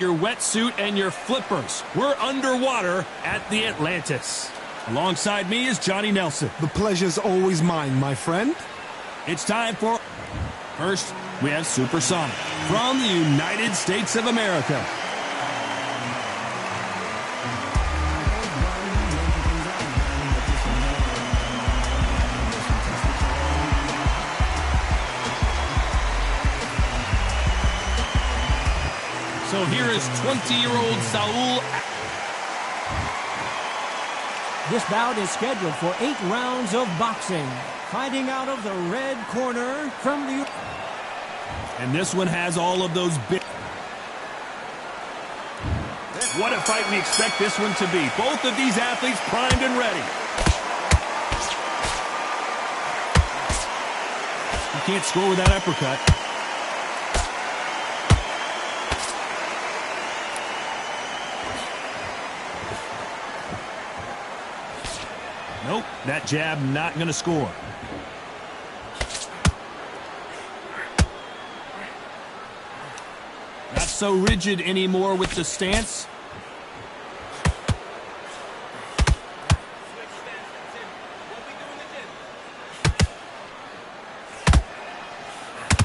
Your wetsuit and your flippers. We're underwater at the Atlantis. Alongside me is Johnny Nelson. The pleasure's always mine, my friend. It's time for... First, we have Supersonic from the United States of America. So here is 20-year-old Saul. This bout is scheduled for 8 rounds of boxing. Fighting out of the red corner from the... And this one has all of those big... What a fight we expect this one to be. Both of these athletes primed and ready. You can't score with that uppercut. Nope, that jab not going to score. Not so rigid anymore with the stance.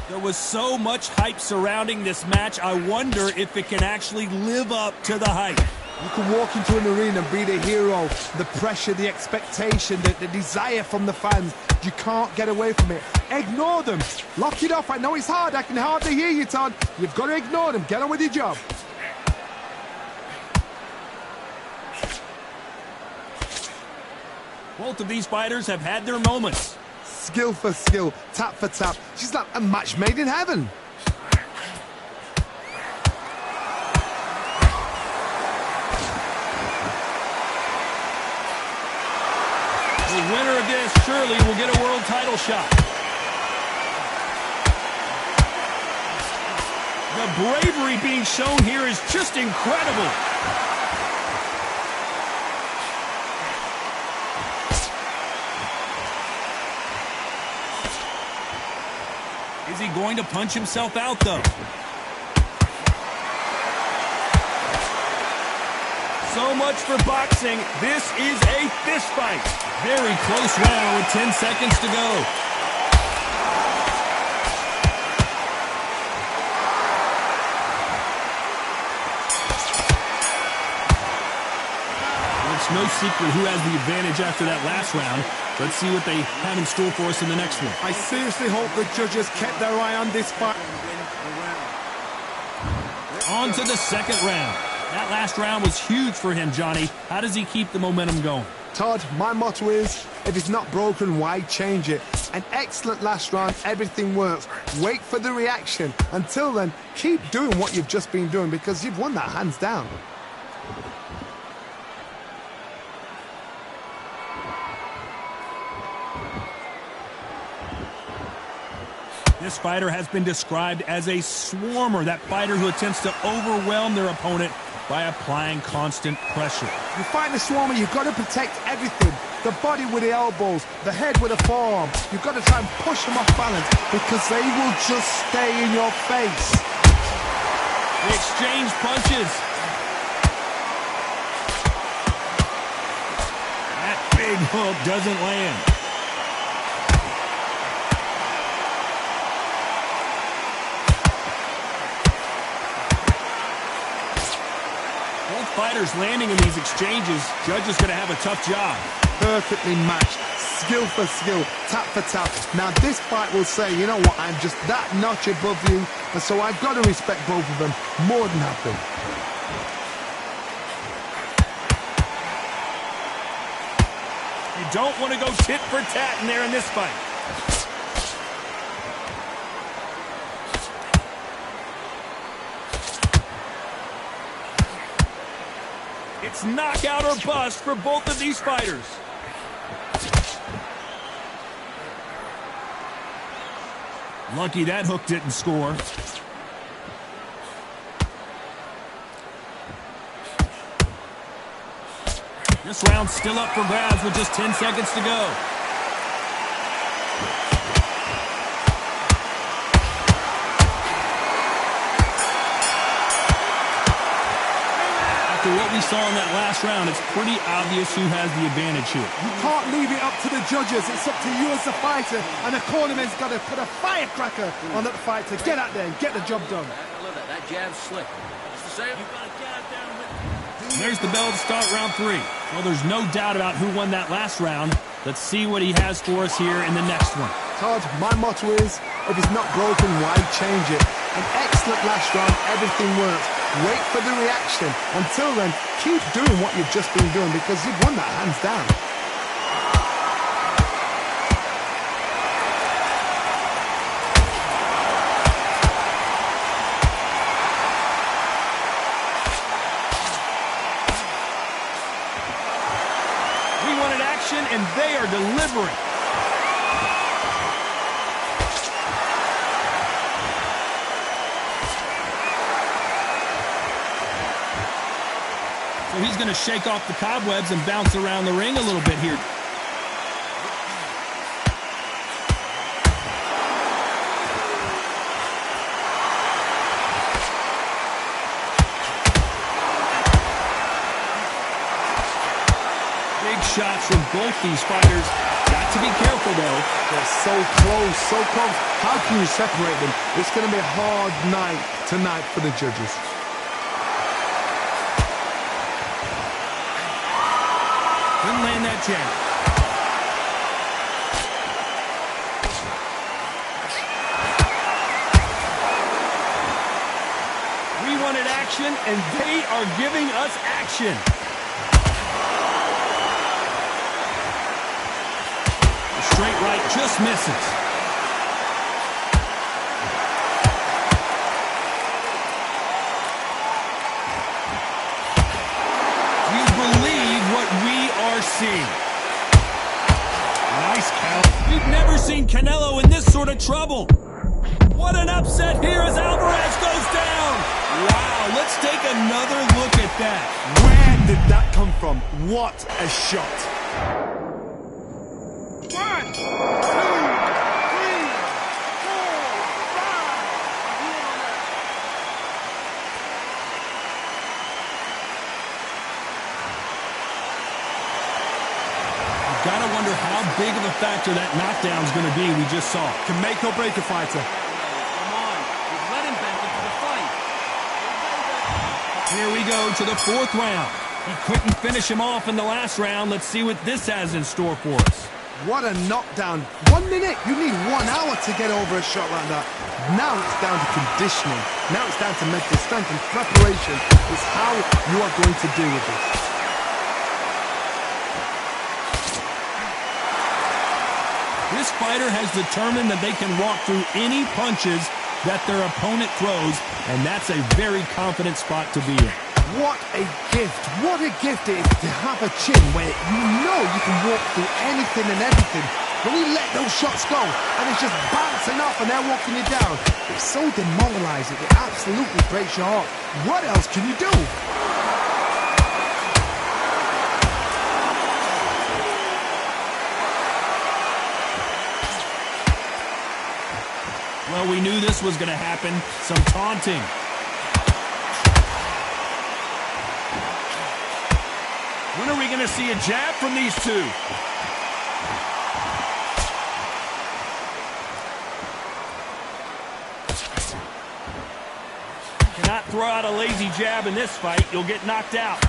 There was so much hype surrounding this match, I wonder if it can actually live up to the hype. You can walk into an arena and be the hero. The pressure, the expectation, the desire from the fans. You can't get away from it. Ignore them. Lock it off. I know it's hard. I can hardly hear you, Todd. You've got to ignore them. Get on with your job. Both of these fighters have had their moments. Skill for skill, tap for tap. She's like a match made in heaven. The winner of this surely will get a world title shot. The bravery being shown here is just incredible. Is he going to punch himself out, though? So much for boxing. This is a fist fight. Very close round with 10 seconds to go. It's no secret who has the advantage after that last round. Let's see what they have in store for us in the next one. I seriously hope the judges kept their eye on this fight. On to the second round. That last round was huge for him, Johnny. How does he keep the momentum going? Todd, my motto is, if it's not broken, why change it? An excellent last round, everything works. Wait for the reaction. Until then, keep doing what you've just been doing because you've won that hands down. This fighter has been described as a swarmer, that fighter who attempts to overwhelm their opponent by applying constant pressure. You fight the swarmer, you've got to protect everything. The body with the elbows, the head with the forearm. You've got to try and push them off balance because they will just stay in your face. They exchange punches. That big hook doesn't land. Fighters landing in these exchanges, judge is going to have a tough job. Perfectly matched, skill for skill, tap for tap. Now this fight will say, you know what, I'm just that notch above you, and so I've got to respect both of them more than happy. You don't want to go tit for tat in there in this fight. It's knockout or bust for both of these fighters. Lucky that hook didn't score. This round's still up for grabs with just 10 seconds to go. After what we saw in that last round, it's pretty obvious who has the advantage here. You can't leave it up to the judges. It's up to you as the fighter, and the cornerman's got to put a firecracker on that fight to get out there and get the job done. That jab's slick. Just the same. You gotta get out there with... There's the bell to start round 3. Well, there's no doubt about who won that last round. Let's see what he has for us here in the next one. Todd, my motto is, if it's not broken, why change it? An excellent last round, everything works. Wait for the reaction. Until then, keep doing what you've just been doing because you've won that hands down. We wanted action, and they are delivering. So he's going to shake off the cobwebs and bounce around the ring a little bit here. Big shots from both these fighters. Got to be careful, though. They're so close, so close. How can you separate them? It's going to be a hard night tonight for the judges. Couldn't land that jab. We wanted action, and they are giving us action. The straight right just misses. Seeing. Nice count. We've never seen Canelo in this sort of trouble. What an upset here as Alvarez goes down. Wow, let's take another look at that. Where did that come from? What a shot. 1, 2, 3, 4, 5. Gotta wonder how big of a factor that knockdown is going to be we just saw. Can make or break a fighter. Come on. You've let him back into the fight. Here we go to the 4th round. He couldn't finish him off in the last round. Let's see what this has in store for us. What a knockdown. 1 minute. You need 1 hour to get over a shot like that. Now it's down to conditioning. Now it's down to mental strength and preparation. It's how you are going to deal with this. This fighter has determined that they can walk through any punches that their opponent throws, and that's a very confident spot to be in. What a gift. What a gift it is to have a chin where you know you can walk through anything and everything. When you let those shots go and it's just bouncing off and they're walking you down, it's so demoralizing. It absolutely breaks your heart. What else can you do? Well, we knew this was going to happen. Some taunting. When are we going to see a jab from these two? Cannot throw out a lazy jab in this fight. You'll get knocked out.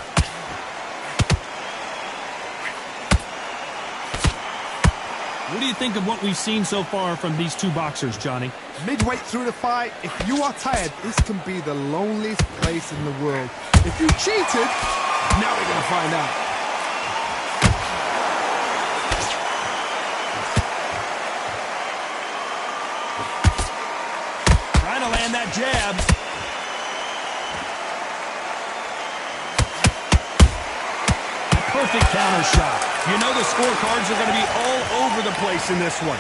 What do you think of what we've seen so far from these two boxers, Johnny? Midway through the fight, if you are tired, this can be the loneliest place in the world. If you cheated, now we're going to find out. Trying to land that jab. A perfect counter shot. You know the scorecards are going to be all over the place in this one.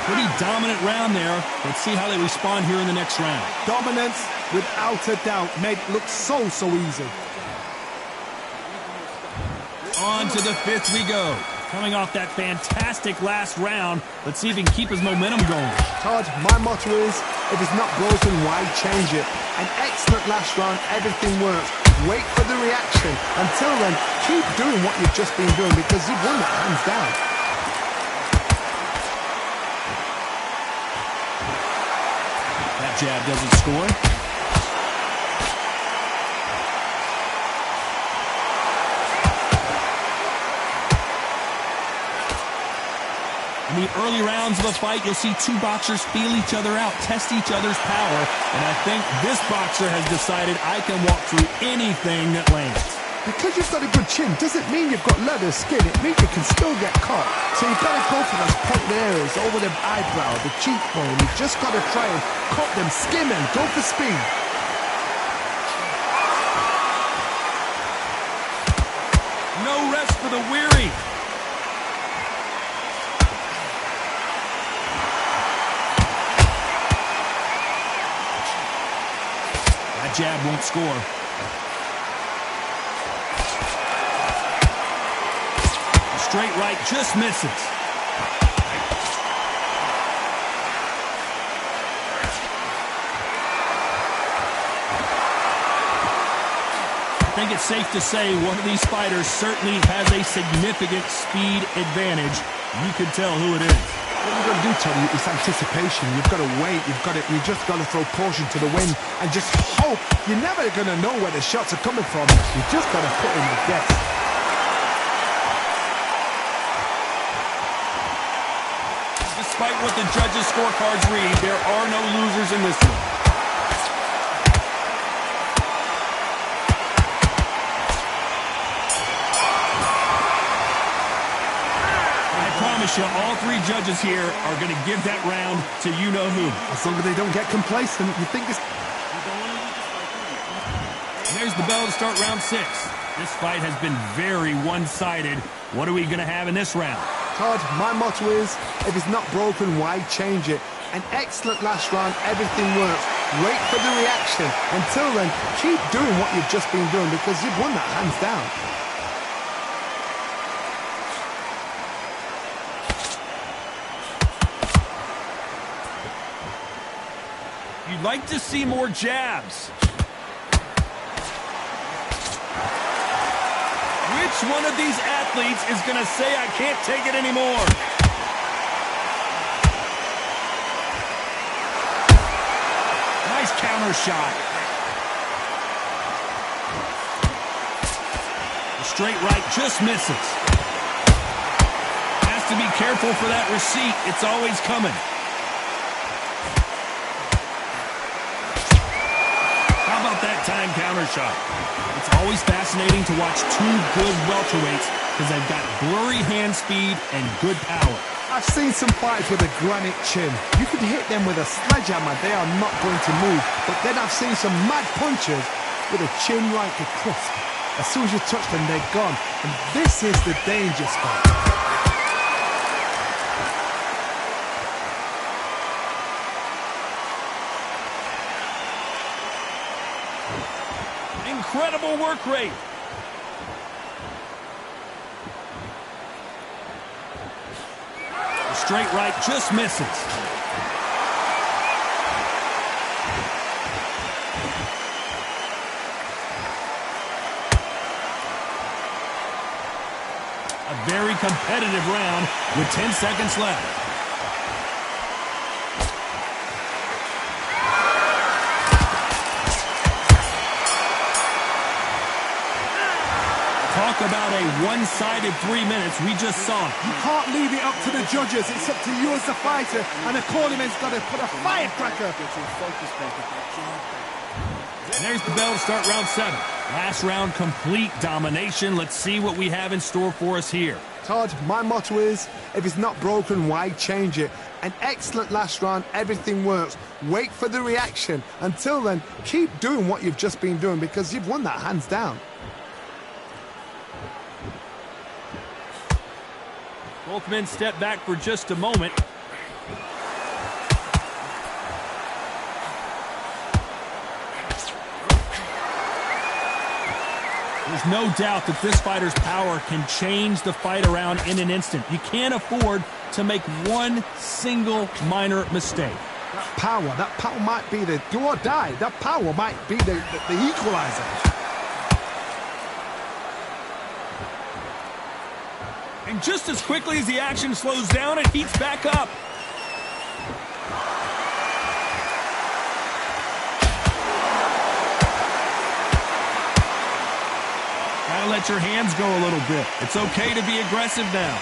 Pretty dominant round there. Let's see how they respond here in the next round. Dominance, without a doubt, made it look so easy. On to the 5th we go. Coming off that fantastic last round, let's see if he can keep his momentum going. Todd, my motto is, if it's not broken, why change it? An excellent last round, everything works. Wait for the reaction. Until then, keep doing what you've just been doing because you've won that hands down. That jab doesn't score. In the early rounds of a fight, you'll see two boxers feel each other out, test each other's power, and I think this boxer has decided I can walk through anything that lands. Because you've got a good chin doesn't mean you've got leather skin. It means you can still get caught. So you've got to go for those pointed areas over the eyebrow, the cheekbone. You've just got to try and cut them, skim them, go for speed. No rest for the weary. That jab won't score. A straight right just misses. I think it's safe to say one of these fighters certainly has a significant speed advantage. You can tell who it is. What you've got to do, Tony, is anticipation. You've got to wait. You just got to throw caution to the wind and just hope. You're never going to know where the shots are coming from. You just got to put in the guess. Despite what the judges' scorecards read, there are no losers in this one. All three judges here are going to give that round to you-know-who. As long as they don't get complacent, you think this... And there's the bell to start round 6. This fight has been very one-sided. What are we going to have in this round? Todd, my motto is, if it's not broken, why change it? An excellent last round, everything works. Wait for the reaction. Until then, keep doing what you've just been doing because you've won that hands down. You'd like to see more jabs. Which one of these athletes is going to say, I can't take it anymore? Nice counter shot. The straight right just misses. Has to be careful for that receipt. It's always coming. That time counter shot. It's always fascinating to watch two good welterweights because they've got blurry hand speed and good power. I've seen some fighters with a granite chin. You could hit them with a sledgehammer, they are not going to move. But then I've seen some mad punchers with a chin like a crisp. As soon as you touch them, they're gone. And this is the danger spot. Incredible work rate. The straight right just misses. A very competitive round with 10 seconds left. Talk about a one-sided 3 minutes. We just saw it. You can't leave it up to the judges. It's up to you as the fighter. And the cornerman's got to put a firecracker. There's the bell to start round 7. Last round, complete domination. Let's see what we have in store for us here. Todd, my motto is, if it's not broken, why change it? An excellent last round, everything works. Wait for the reaction. Until then, keep doing what you've just been doing because you've won that hands down. Both men step back for just a moment. There's no doubt that this fighter's power can change the fight around in an instant. You can't afford to make one single minor mistake. That power might be the do or die. That power might be the equalizer. And just as quickly as the action slows down, it heats back up. Gotta let your hands go a little bit. It's okay to be aggressive now.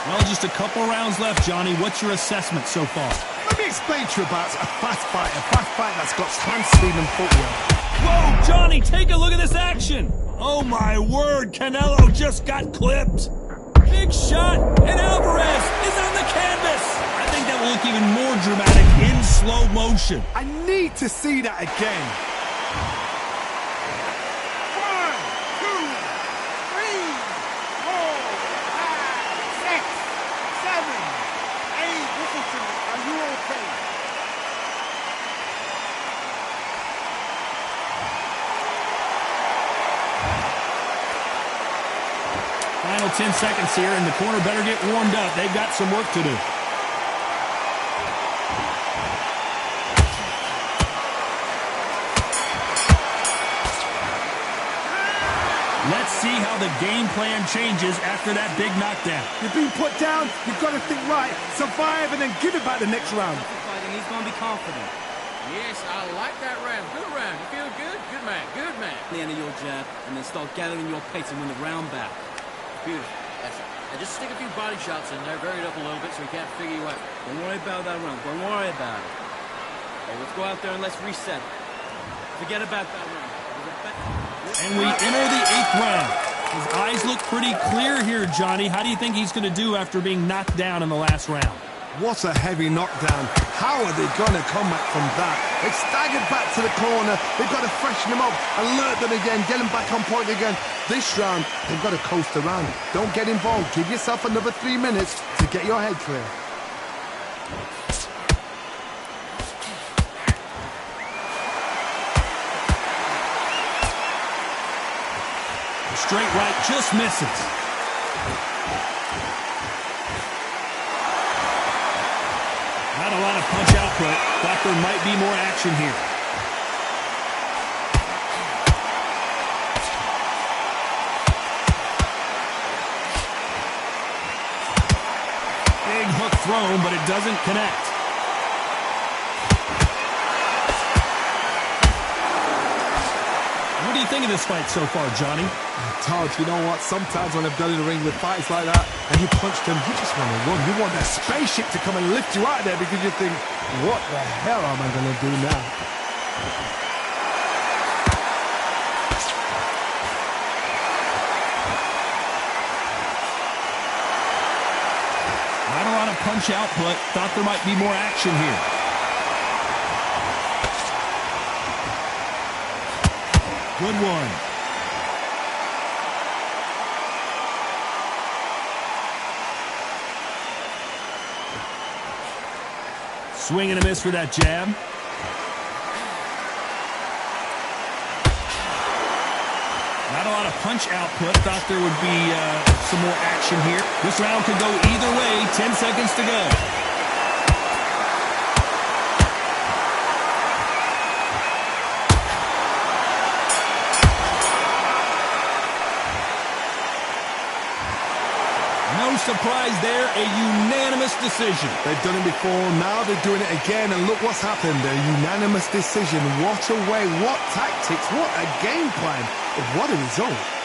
Well, just a couple rounds left, Johnny. What's your assessment so far? Let me explain to you about a fast fight that's got hand speed and footwork. Whoa, Johnny, take a look at this action. Oh, my word, Canelo just got clipped. Big shot, and Alvarez is on the canvas. I think that will look even more dramatic in slow motion. I need to see that again. 10 seconds here, and the corner better get warmed up. They've got some work to do. Let's see how the game plan changes after that big knockdown. You've been put down, you've got to think right, survive, and then give it back the next round. He's going to be confident. Yes, I like that round. Good round. You feel good? Good man. Good man. The end of your jab, and then start gathering your pace and win the round back. Beautiful. That's it. Now just stick a few body shots in there, vary it up a little bit so he can't figure you out. Don't worry about that round. Don't worry about it. Hey, let's go out there and let's reset. Forget about that round. And we enter the 8th round. His eyes look pretty clear here, Johnny. How do you think he's going to do after being knocked down in the last round? What a heavy knockdown. How are they going to come back from that? They've staggered back to the corner. They've got to freshen them up, alert them again, get them back on point again. This round, they've got to coast around. Don't get involved. Give yourself another 3 minutes to get your head clear. Straight right just misses. Not a lot of punch output. Thought there might be more action here. Big hook thrown, but it doesn't connect. What do you think of this fight so far, Johnny? Todd, you know what? Sometimes when I've done in the ring with fights like that, and you punch them, you just want to run. You want that spaceship to come and lift you out of there because you think, what the hell am I going to do now? Not a lot of punch output. Thought there might be more action here. Good one. Swing and a miss for that jab. Not a lot of punch output. Thought there would be some more action here. This round could go either way. 10 seconds to go. No surprise there, a unanimous decision. They've done it before, now they're doing it again, and look what's happened. A unanimous decision. What a way, what tactics, what a game plan. What a result.